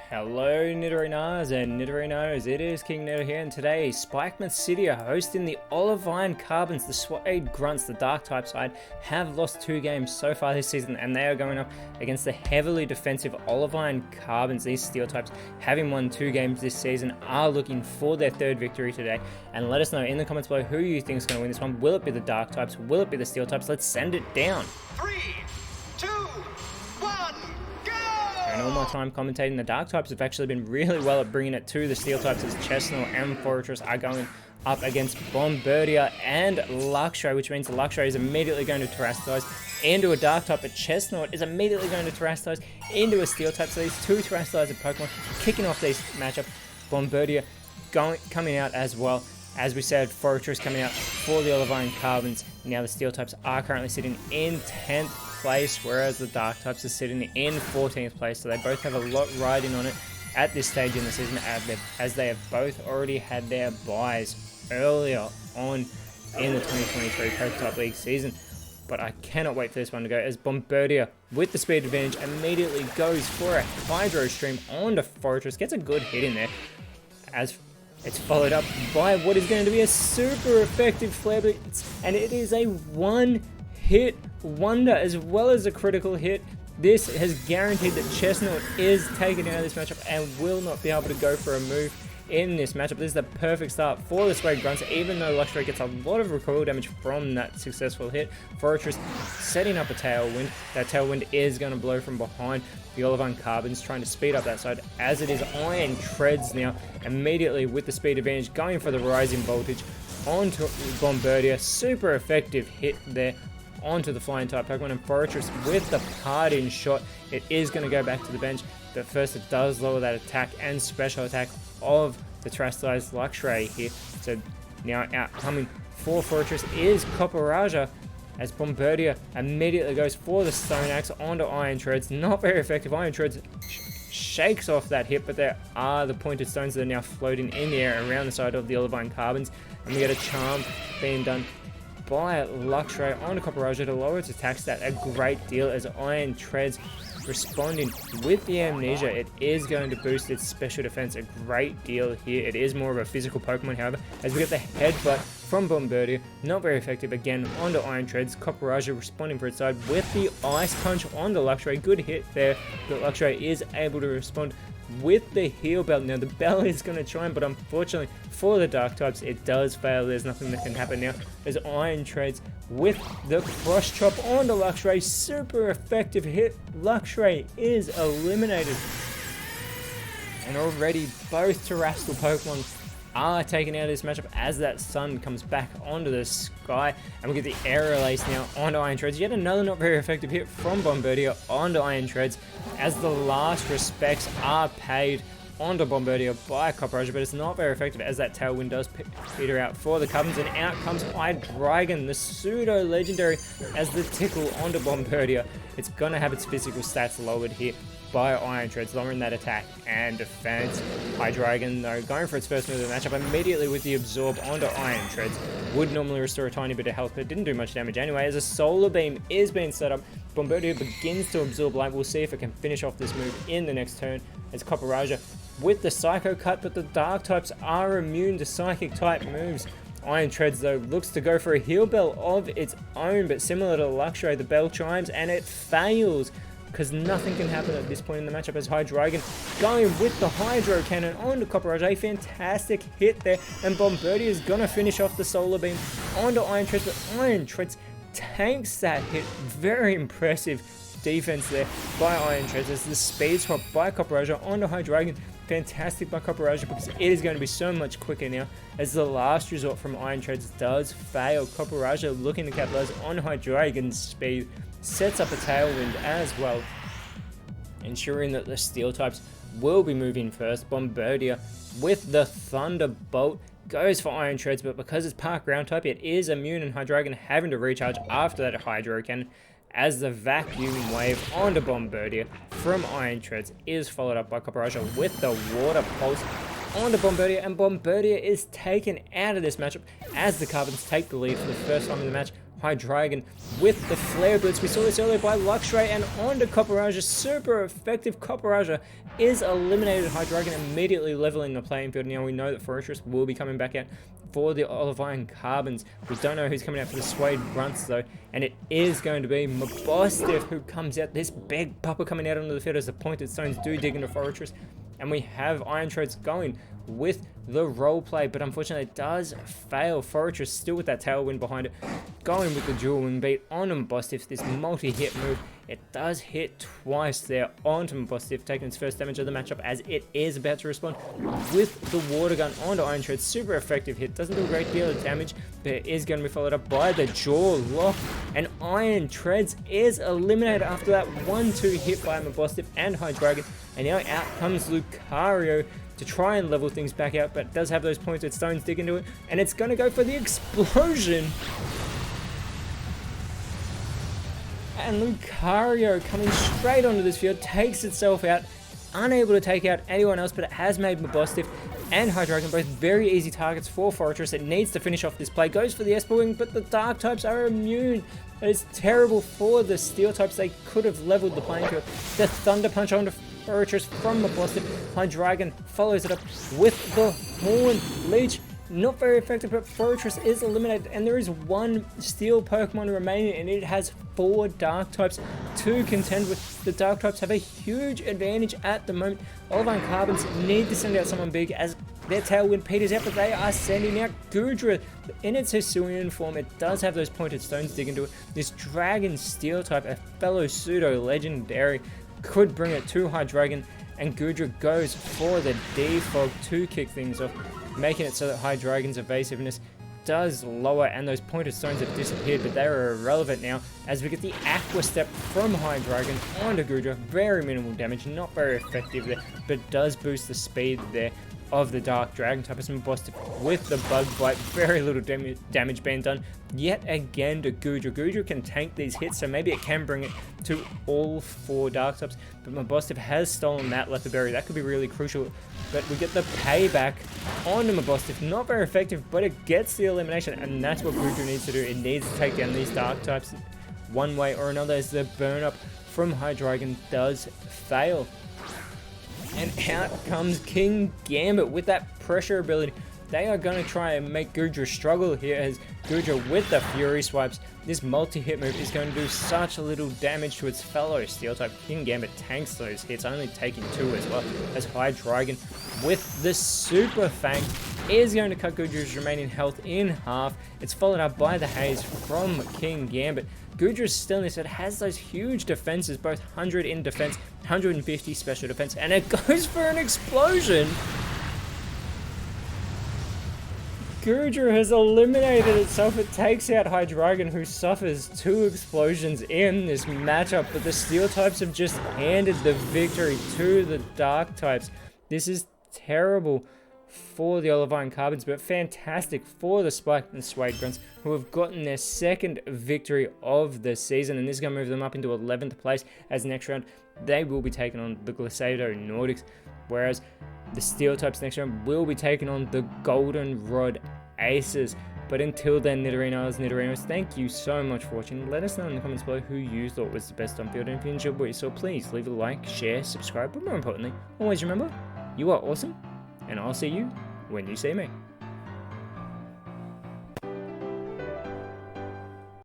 Hello Nidorinas and Nidorinos, it is KingNido here, and today it is KingNido here, and today Spikeman City are hosting the Olivine Carbons. The Suede Grunts, the dark type side, have lost 2 games so far this season, and they are going up against the heavily defensive Olivine Carbons. These steel types, having won 2 games this season, are looking for their 3rd victory today. And let us know in the comments below who you think is going to win this one. Will it be the dark types? Will it be the steel types? Let's send it down. 3, 2, 1, go! And all my time commentating, the dark types have actually been really well at bringing it to the steel types, as Chestnut and Fortress are going up against Bombardier and Luxray, which means the Luxray is immediately going to terrestrialize into a dark type, but Chestnut is immediately going to terrestrialize into a steel type. So these 2 terrestrialized Pokemon kicking off this matchup. Bombardier coming out as well. As we said, Fortress coming out for the Olivine Carbons. Now the steel types are currently sitting in 10th place, whereas the dark types are sitting in 14th place. So they both have a lot riding on it at this stage in the season, as they have both already had their buys earlier on in the 2023 PokeType League season. But I cannot wait for this one to go, as Bombardier, with the speed advantage, immediately goes for a Hydro Stream onto Fortress, gets a good hit in there, as it's followed up by what is going to be a super effective Flare Blitz, and it is a one-hit wonder as well as a critical hit. This has guaranteed that Chestnut is taken out of this matchup and will not be able to go for a move in this matchup. This is the perfect start for the Suede Grunts, even though Luxray gets a lot of recoil damage from that successful hit. Fortress setting up a Tailwind. That Tailwind is going to blow from behind the Olivine Carbons, trying to speed up that side, as it is Iron Treads now, immediately with the speed advantage, going for the rising voltage onto Bombardier. Super effective hit there onto the flying type Pokemon, and Fortress with the parting shot. It is going to go back to the bench, but first it does lower that attack and special attack of the terrestrialized Luxray here. So now out coming for Fortress is Copperaja, as Bombardier immediately goes for the Stone Axe onto Iron Treads. Not very effective. Iron Treads shakes off that hit, but there are the pointed stones that are now floating in the air around the side of the Olivine Carbons, and we get a charm being done by Luxray onto Copperaja to lower its attack stat a great deal, as Iron Treads responding with the Amnesia. It is going to boost its special defense a great deal here. It is more of a physical Pokemon, however, as we get the headbutt from Bombardier. Not very effective again onto Iron Treads. Copperaja responding for its side with the Ice Punch on the Luxray. Good hit there, but Luxray is able to respond with the Heal Bell. Now the bell is going to chime, but unfortunately for the dark types it does fail. There's nothing that can happen now, as Iron Treads with the Cross Chop onto Luxray. Super effective hit. Luxray is eliminated, and already both terrestrial Pokemon are taken out of this matchup as that sun comes back onto the sky, and we get the Aerial Ace now onto Iron Treads. Yet another not very effective hit from Bombardier onto Iron Treads, as the last respects are paid onto Bombardier by Copperaja, but it's not very effective, as that Tailwind does peter out for the Carbons, and out comes Hydreigon, the pseudo legendary, as the tickle onto Bombardier. It's going to have its physical stats lowered here by Iron Treads, lowering that attack and defense. Hydreigon, though, going for its first move of the matchup immediately with the Absorb onto Iron Treads. Would normally restore a tiny bit of health, but didn't do much damage anyway, as a Solar Beam is being set up. Bombardier begins to absorb light. We'll see if it can finish off this move in the next turn, as Copperaja with the Psycho Cut, but the dark types are immune to psychic type moves. Iron Treads, though, looks to go for a Heal Bell of its own, but similar to Luxray, the bell chimes and it fails, because nothing can happen at this point in the matchup, as Hydreigon going with the Hydro Cannon onto Copperaja. A fantastic hit there, and Bombardier is going to finish off the Solar Beam onto Iron Treads, but Iron Treads tanks that hit. Very impressive defense there by Iron Treads, as the speed swap by Copperaja onto Hydreigon. Fantastic by Copperaja, because it is going to be so much quicker now, as the last resort from Iron Treads does fail. Copperaja looking to capitalize on Hydreigon's speed, sets up a Tailwind as well, ensuring that the steel types will be moving first. Bombardier with the Thunderbolt goes for Iron Treads, but because it's Park Ground type, it is immune, and Hydreigon having to recharge after that Hydro Cannon, as the Vacuum Wave onto Bombardier from Iron Treads is followed up by Copperaja with the Water Pulse onto Bombardier, and Bombardier is taken out of this matchup as the Carbons take the lead for the first time in the match Hydreigon with the Flare Blitz. We saw this earlier by Luxray, and onto Copperaja. Super effective. Copperaja is eliminated. Hydreigon immediately leveling the playing field. Now we know that Fortress will be coming back out for the Olivine Carbons. We don't know who's coming out for the Suede Grunts though, and it is going to be Mabostiff who comes out. This big pupper coming out onto the field as the Pointed Stones do dig into Fortress, and we have Iron Treads going with the roleplay, but unfortunately it does fail. Fortress still with that tailwind behind it, going with the dual wing beat on Mabostiff. This multi-hit move, it does hit twice there onto Mabostiff, taking its first damage of the matchup as it is about to respond with the water gun onto Iron Treads. Super effective hit, doesn't do a great deal of damage, but it is going to be followed up by the jaw lock, and Iron Treads is eliminated after that 1-2 hit by Mabostiff and Hydreigon. And now out comes Lucario to try and level things back out, but it does have those Pointed Stones dig into it, and it's going to go for the explosion. And Lucario coming straight onto this field takes itself out, unable to take out anyone else, but it has made Mabostiff and Hydreigon both very easy targets for Fortress. It needs to finish off this play, goes for the Esper Wing, but the Dark types are immune. That is terrible for the Steel types. They could have leveled the playing field. The Thunder Punch onto Fortress from Mabostiff. Hydreigon follows it up with the Horn Leech. Not very effective, but Fortress is eliminated, and there is one Steel Pokemon remaining, and it has 4 Dark types to contend with. The Dark types have a huge advantage at the moment. Olivine Carbons need to send out someone big as their Tailwind peters out, but they are sending out Goodra in its Hisuian form. It does have those Pointed Stones dig into it. This Dragon Steel type, a fellow pseudo legendary, could bring it to Hydreigon, and Goodra goes for the Defog to kick things off, making it so that Hydreigon's evasiveness does lower, and those Pointed Stones have disappeared, but they are irrelevant now as we get the Aqua Step from Hydreigon onto Goodra. Very minimal damage, not very effective there, but does boost the speed there of the Dark Dragon type. As Mabostiff with the Bug Bite, very little damage being done yet again to Goodra. Goodra can tank these hits, so maybe it can bring it to all 4 Dark types, but Mabostiff has stolen that Leather Berry. That could be really crucial, but we get the payback onto Mabostiff. Not very effective, but it gets the elimination, and that's what Goodra needs to do. It needs to take down these Dark types one way or another, as the burn up from Hydreigon does fail. And out comes King Gambit with that pressure ability. They are going to try and make Goodra struggle here, as Goodra with the Fury Swipes, this multi-hit move is going to do such little damage to its fellow Steel type. King Gambit tanks those hits, only taking 2 as well, as Hydreigon with the Super Fang is going to cut Goodra's remaining health in half. It's followed up by the Haze from King Gambit. Goodra's Stillness, it has those huge defenses, both 100 in defense, 150 special defense, and it goes for an explosion. Goodra has eliminated itself. It takes out Hydreigon, who suffers 2 explosions in this matchup, but the Steel types have just handed the victory to the Dark types. This is terrible for the Olivine Carbons, but fantastic for the Spike and Suede Grunts, who have gotten their 2nd victory of the season, and this is going to move them up into 11th place, as next round they will be taking on the Glisado Nordics, whereas the Steel types next round will be taking on the Goldenrod Aces. But until then, Nidorinos, thank you so much for watching. Let us know in the comments below who you thought was the best on field, and if you enjoyed what you saw, please leave a like, share, subscribe, but more importantly, always remember, you are awesome, and I'll see you when you see me.